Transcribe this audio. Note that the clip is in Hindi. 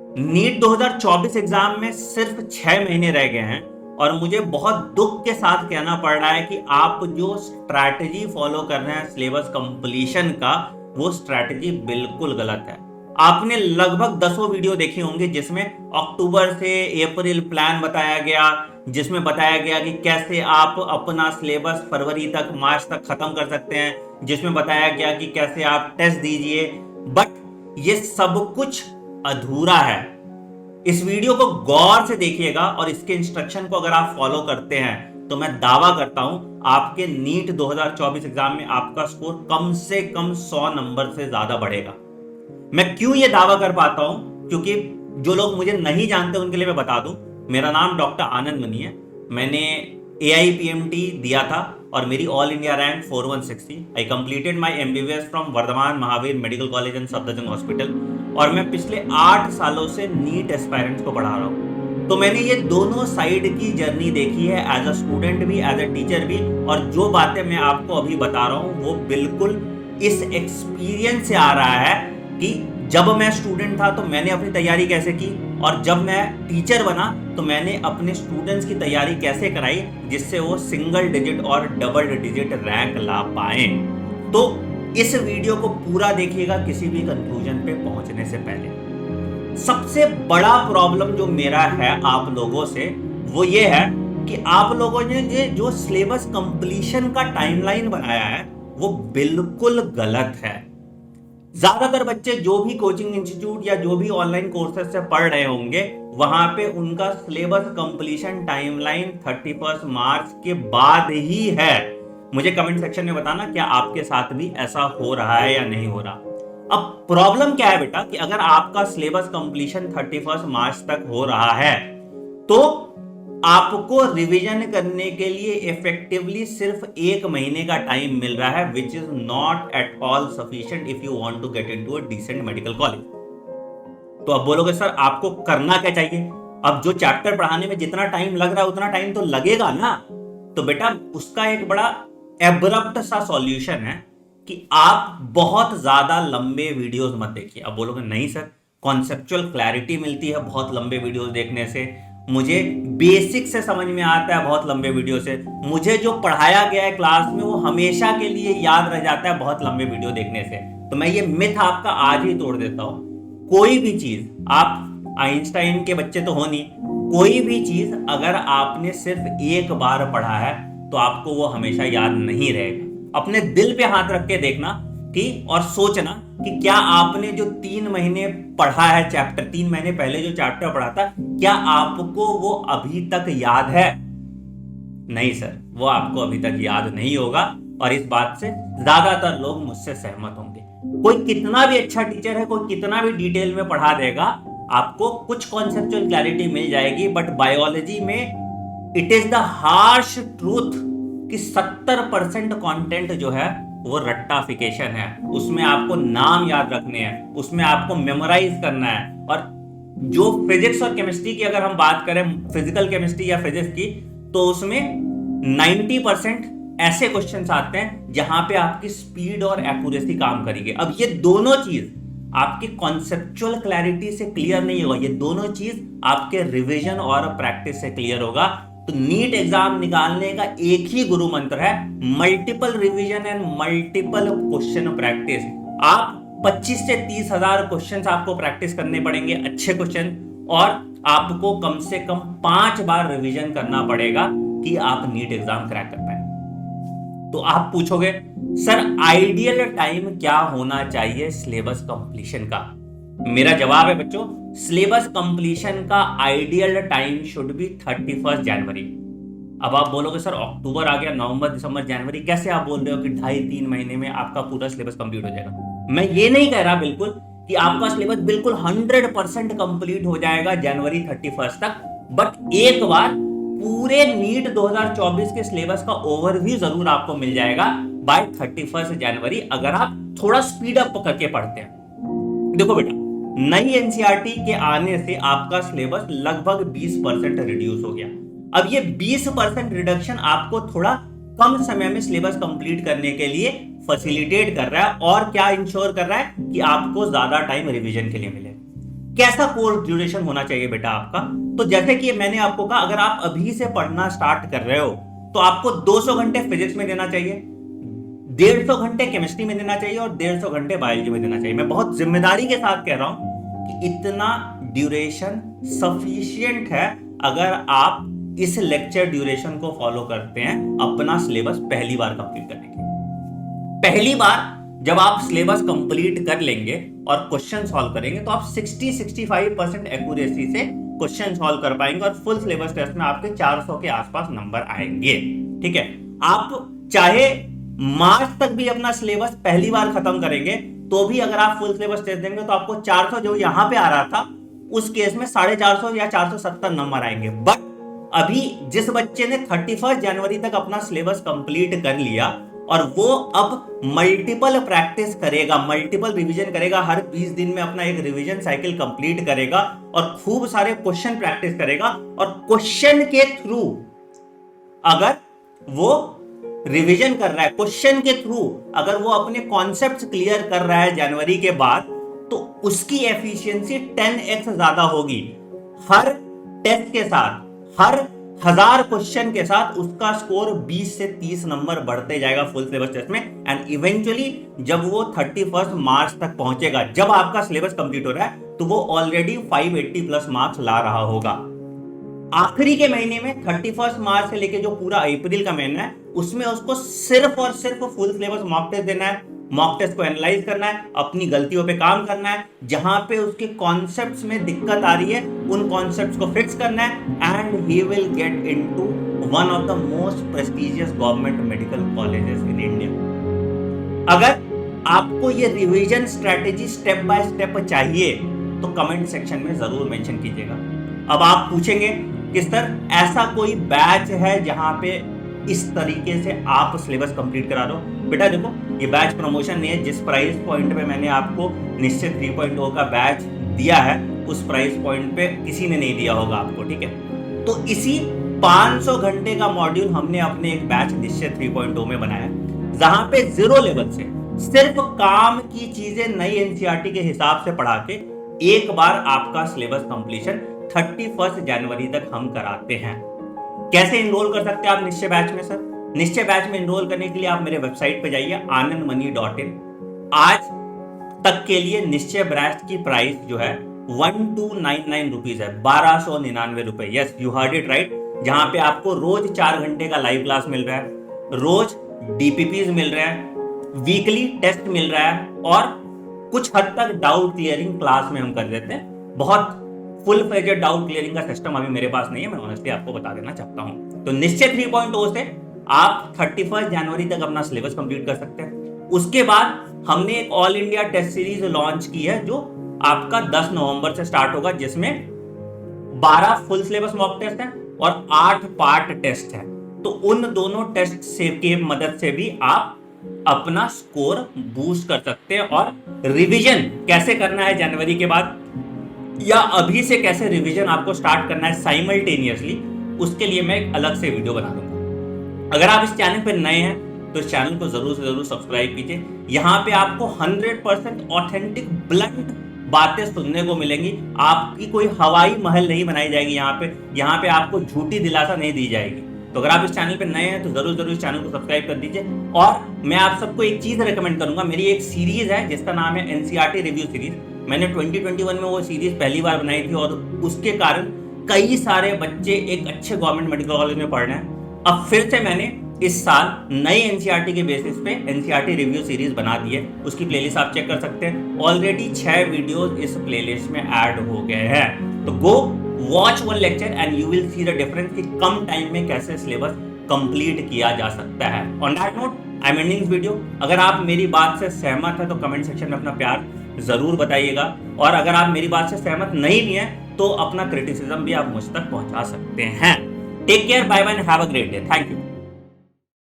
नीट 2024 एग्जाम में सिर्फ 6 महीने रह गए हैं और मुझे बहुत दुख के साथ कहना पड़ रहा है कि आप जो स्ट्रैटेजी फॉलो कर रहे हैं सिलेबस कंप्लीशन का, वो स्ट्रैटेजी बिल्कुल गलत है। आपने लगभग दसों वीडियो देखे होंगे जिसमें अक्टूबर से अप्रैल प्लान बताया गया, जिसमें बताया गया कि कैसे आप अपना सिलेबस फरवरी तक, मार्च तक खत्म कर सकते हैं, जिसमें बताया गया कि कैसे आप टेस्ट दीजिए। बट ये सब कुछ अधूरा है। इस वीडियो को गौर से देखिएगा और इसके इंस्ट्रक्शन को अगर आप फॉलो करते हैं तो मैं दावा करता हूं आपके नीट 2024 एग्जाम में आपका स्कोर कम से कम 100 नंबर से ज्यादा बढ़ेगा। मैं क्यों ये दावा कर पाता हूं, क्योंकि जो लोग मुझे नहीं जानते उनके लिए मैं बता दूं, मेरा नाम डॉक्टर आनंद मनी है। मैंने AIPMT दिया था और मेरी all India rank 4160। I completed my MBBS from Vardhman Mahavir medical college and Safdarjung hospital और मैं पिछले 8 सालों से नीट एस्पायरेंट्स को पढ़ा रहा हूँ। तो मैंने ये दोनों साइड की जर्नी देखी है, एज अ स्टूडेंट भी, एज अ टीचर भी। और जो बातें मैं आपको अभी बता रहा हूँ वो बिल्कुल इस एक्सपीरियंस से आ रहा है कि जब मैं स्टूडेंट था तो मैंने अपनी तैयारी कैसे की और जब मैं टीचर बना तो मैंने अपने स्टूडेंट्स की तैयारी कैसे कराई जिससे वो सिंगल डिजिट और डबल डिजिट रैंक ला पाए। तो इस वीडियो को पूरा देखिएगा किसी भी कंक्लूजन पे पहुंचने से पहले। सबसे बड़ा प्रॉब्लम जो मेरा है आप लोगों से वो ये है कि आप लोगों ने जो सिलेबस कंप्लीशन का टाइमलाइन बनाया है वो बिल्कुल गलत है। ज्यादातर बच्चे जो भी कोचिंग इंस्टीट्यूट या जो भी ऑनलाइन कोर्सेज से पढ़ रहे होंगे वहां पे उनका सिलेबस कंप्लीशन टाइमलाइन 31 मार्च के बाद ही है। मुझे कमेंट सेक्शन में बताना क्या आपके साथ भी ऐसा हो रहा है या नहीं हो रहा। अब प्रॉब्लम क्या है बेटा कि अगर आपका सिलेबस कंप्लीशन 31 मार्च तक हो रहा है तो आपको रिवीजन करने के लिए इफेक्टिवली सिर्फ 1 महीने का टाइम मिल रहा है, which is not at all sufficient if you want to get into a decent medical college. तो अब बोलोगे सर आपको करना क्या चाहिए? अब जो चैप्टर पढ़ाने में जितना टाइम लग रहा है उतना टाइम तो लगेगा ना। तो बेटा उसका एक बड़ा एब्रप्ट सा सॉल्यूशन है कि आप बहुत ज्यादा लंबे वीडियोस मत देखिए। अब बोलोगे नहीं सर, कॉन्सेप्चुअल क्लैरिटी मिलती है बहुत लंबे वीडियोस देखने से, मुझे बेसिक से समझ में आता है बहुत लंबे वीडियो से, मुझे जो पढ़ाया गया है क्लास में वो हमेशा के लिए याद रह जाता है बहुत लंबे वीडियो देखने से। तो मैं ये मिथ आपका आज ही तोड़ देता हूं। कोई भी चीज, आप आइंस्टाइन के बच्चे तो हो नहीं, कोई भी चीज अगर आपने सिर्फ एक बार पढ़ा है तो आपको वो हमेशा याद नहीं रहेगा। अपने दिल पे हाथ रख के देखना कि और सोचना कि क्या आपने जो 3 महीने पढ़ा है चैप्टर, 3 महीने पहले जो चैप्टर पढ़ा था, क्या आपको वो अभी तक याद है? नहीं सर, वो आपको अभी तक याद नहीं होगा और इस बात से ज्यादातर लोग मुझसे सहमत होंगे। कोई कितना भी अच्छा टीचर है, कोई कितना भी डिटेल में पढ़ा देगा, आपको कुछ कॉन्सेप्चुअल क्लैरिटी मिल जाएगी, बट बायोलॉजी में it is the harsh truth कि 70% कंटेंट जो है वो रट्टाफिकेशन है। उसमें आपको नाम याद रखने हैं, उसमें आपको मेमोराइज करना है। और जो फिजिक्स और केमिस्ट्री की अगर हम बात करें, फिजिकल केमिस्ट्री या फिजिक्स की, तो उसमें 90% ऐसे क्वेश्चंस आते हैं जहां पे आपकी स्पीड और एक्यूरेसी काम करेगी। अब ये दोनों चीज आपकी कॉन्सेप्चुअल क्लैरिटी से क्लियर नहीं होगा, ये दोनों चीज आपके रिवीजन और प्रैक्टिस से क्लियर होगा। तो नीट एग्जाम निकालने का एक ही गुरु मंत्र है, multiple revision and multiple question practice. आप 25 से 30 हजार क्वेश्चन आपको प्रैक्टिस करने पड़ेंगे, अच्छे क्वेश्चन, और आपको कम से कम 5 बार रिवीजन करना पड़ेगा कि आप नीट एग्जाम क्रैक कर पाए। तो आप पूछोगे सर आइडियल टाइम क्या होना चाहिए सिलेबस कंप्लीशन का? मेरा जवाब है बच्चों, सिलेबस कंप्लीशन का आइडियल टाइम शुड बी 31 जनवरी। अब आप बोलोगे सर अक्टूबर आ गया, नवंबर, दिसंबर, जनवरी, कैसे आप बोल रहे हो कि 2.5-3 महीने में आपका पूरा सिलेबस कंप्लीट हो जाएगा? मैं ये नहीं कह रहा बिल्कुल कि आपका सिलेबस बिल्कुल 100% कंप्लीट हो जाएगा जनवरी 31 तक, बट एक बार पूरे नीट 2024 के सिलेबस का ओवरव्यू जरूर आपको मिल जाएगा बाय 31 जनवरी, अगर आप थोड़ा स्पीड अप करके पढ़ते हैं। देखो बेटा, नई एनसीईआरटी के आने से आपका सिलेबस लगभग 20% रिड्यूस हो गया। अब ये 20% रिडक्शन आपको थोड़ा कम समय में सिलेबस कंप्लीट करने के लिए फैसिलिटेट कर रहा है और क्या इंश्योर कर रहा है कि आपको ज्यादा टाइम रिवीजन के लिए मिले। कैसा कोर्स ड्यूरेशन होना चाहिए बेटा आपका। तो जैसे कि मैंने आपको कहा, अगर आप अभी से पढ़ना स्टार्ट कर रहे हो तो आपको 200 घंटे फिजिक्स में देना चाहिए, 150 घंटे केमिस्ट्री में देना चाहिए और 150 घंटे बायोलॉजी में देना चाहिए। मैं बहुत जिम्मेदारी के साथ कह रहा हूं कि इतना ड्यूरेशन सफिशिएंट है अगर आप इस लेक्चर ड्यूरेशन को फॉलो करते हैं अपना सिलेबस पहली बार कंप्लीट करने के लिए। पहली बार जब आप सिलेबस कंप्लीट कर लेंगे और क्वेश्चन सॉल्व करेंगे तो आप 60-65% एक्यूरेसी से क्वेश्चन सॉल्व कर पाएंगे और फुल सिलेबस टेस्ट में आपके 400 के आसपास नंबर आएंगे। ठीक है, आप चाहे मार्च तक भी अपना सिलेबस पहली बार खत्म करेंगे तो भी अगर आप फुल सिलेबस टेस्ट देंगे तो आपको 400 जो यहां पे आ रहा था उस केस में 450 या 470 नंबर आएंगे। बट अभी जिस बच्चे ने 31 जनवरी तक अपना सिलेबस कंप्लीट कर लिया और वो अब मल्टीपल प्रैक्टिस करेगा, मल्टीपल रिवीजन करेगा, हर 20 दिन में अपना एक रिवीजन साइकिल कंप्लीट करेगा और खूब सारे क्वेश्चन प्रैक्टिस करेगा और क्वेश्चन के थ्रू अगर वो रिवीजन कर रहा है, क्वेश्चन के थ्रू अगर वो अपने कॉन्सेप्ट्स क्लियर कर रहा है जनवरी के बाद, तो उसकी एफिशिएंसी 10x ज्यादा होगी। हर टेस्ट के साथ, हर 1000 क्वेश्चन के साथ उसका स्कोर 20 से 30 नंबर बढ़ते जाएगा फुल सिलेबस टेस्ट में। एंड इवेंचुअली जब वो 31 मार्च तक पहुंचेगा, जब आपका सिलेबस कंप्लीट हो रहा है, तो वो ऑलरेडी 580 प्लस मार्क्स ला रहा होगा। आखिरी के महीने में 31 मार्च से लेके जो पूरा अप्रैल का महीना है उसमें उसको सिर्फ और सिर्फ फुल सिलेबस मॉक टेस्ट देना है, मॉक टेस्ट को एनालाइज करना है, अपनी गलतियों पे काम करना है, जहां पे उसके कॉन्सेप्ट्स में दिक्कत आ रही है उन कॉन्सेप्ट्स को फिक्स करना है and he will get into one of the most prestigious government medical colleges in India. अगर आपको ये revision strategy step by step चाहिए तो कमेंट सेक्शन में जरूर मेंशन कीजिएगा। अब आप पूछेंगे कि सर ऐसा कोई बैच है जहां पे इस तरीके से आप सिलेबस कंप्लीट करा दो? बेटा देखो, ये बैच प्रमोशन नहीं है। जिस प्राइस पॉइंट पे मैंने आपको निश्चय 3.0 का बैच दिया है उस प्राइस पॉइंट पे किसी ने नहीं दिया होगा आपको। ठीक है, तो इसी 500 घंटे का मॉड्यूल हमने अपने एक बैच निश्चय 3.0 में बनाया, जहां पे 0 लेवल से सिर्फ काम की चीजें नई एनसीईआरटी के हिसाब से पढ़ा के एक बार आपका सिलेबस कंप्लीशन 31 जनवरी तक हम कराते हैं। कैसे इनरोल कर सकते हैं आप निश्चय बैच में? सर निश्चय बैच में इनरोल करने के लिए आप मेरे वेबसाइट पे जाइए anandmoney.in। आज तक के लिए निश्चय बैच की प्राइस जो है 1299 रुपीज है, 1299 रुपए। Yes, you heard it right. जहां पे आपको रोज 4 घंटे का लाइव क्लास मिल रहा है, रोज डीपीपीज मिल रहे हैं, वीकली टेस्ट मिल रहा है और कुछ हद तक डाउट क्लियरिंग क्लास में हम कर देते हैं। बहुत फुल फ्लेजेड डाउट क्लियरिंग का सिस्टम अभी मेरे पास नहीं है, मैं ऑनेस्टली आपको बता देना चाहता हूं। तो निश्चय 3.0 से आप 31 जनवरी तक अपना सिलेबस कंप्लीट कर सकते हैं। उसके बाद हमने एक all India test series launch की है जो आपका 10 नवंबर से स्टार्ट होगा, जिसमें 12 फुल सिलेबस मॉक टेस्ट है और 8 पार्ट टेस्ट है। तो उन दोनों टेस्ट से के मदद से भी आप अपना स्कोर बूस्ट कर सकते हैं। और रिवीजन कैसे करना है जनवरी के बाद या अभी से कैसे रिवीजन आपको स्टार्ट करना है साइमल्टेनियसली, उसके लिए मैं एक अलग से वीडियो बना दूंगा। अगर आप इस चैनल पर नए हैं तो इस चैनल को जरूर से जरूर सब्सक्राइब कीजिए। यहाँ पे आपको 100% ऑथेंटिक ब्लंट बातें सुनने को मिलेंगी। आपकी कोई हवाई महल नहीं बनाई जाएगी यहाँ पे आपको झूठी दिलासा नहीं दी जाएगी। तो अगर आप इस चैनल पे नए हैं तो जरूर जरूर इस चैनल को सब्सक्राइब कर दीजिए। और मैं आप सबको एक चीज रेकमेंड करूंगा, मेरी एक सीरीज है जिसका नाम है एनसीईआरटी रिव्यू सीरीज। मैंने 2021 में वो सीरीज पहली बार बनाई थी और उसके कारण कई सारे बच्चे एक अच्छे गवर्नमेंट मेडिकल कॉलेज में पढ़ रहे हैं। अब फिर से मैंने इस साल नई एनसीईआरटी के बेसिस पे एनसीईआरटी रिव्यू सीरीज बना दी है। उसकी प्लेलिस्ट आप चेक कर सकते हैं। ऑलरेडी 6 वीडियोस इस प्लेलिस्ट में ऐड हो गए हैं। तो go watch one lecture and you will see the difference कि कम टाइम में कैसे सिलेबस कंप्लीट किया जा सकता है। On that note I am ending this video. अगर आप मेरी बात से सहमत है तो कमेंट सेक्शन में अपना प्यार जरूर बताइएगा, और अगर आप मेरी बात से सहमत नहीं भी हैं तो अपना क्रिटिसिज्म भी आप मुझ तक पहुंचा सकते हैं। Take care, bye bye, have a great day, thank you.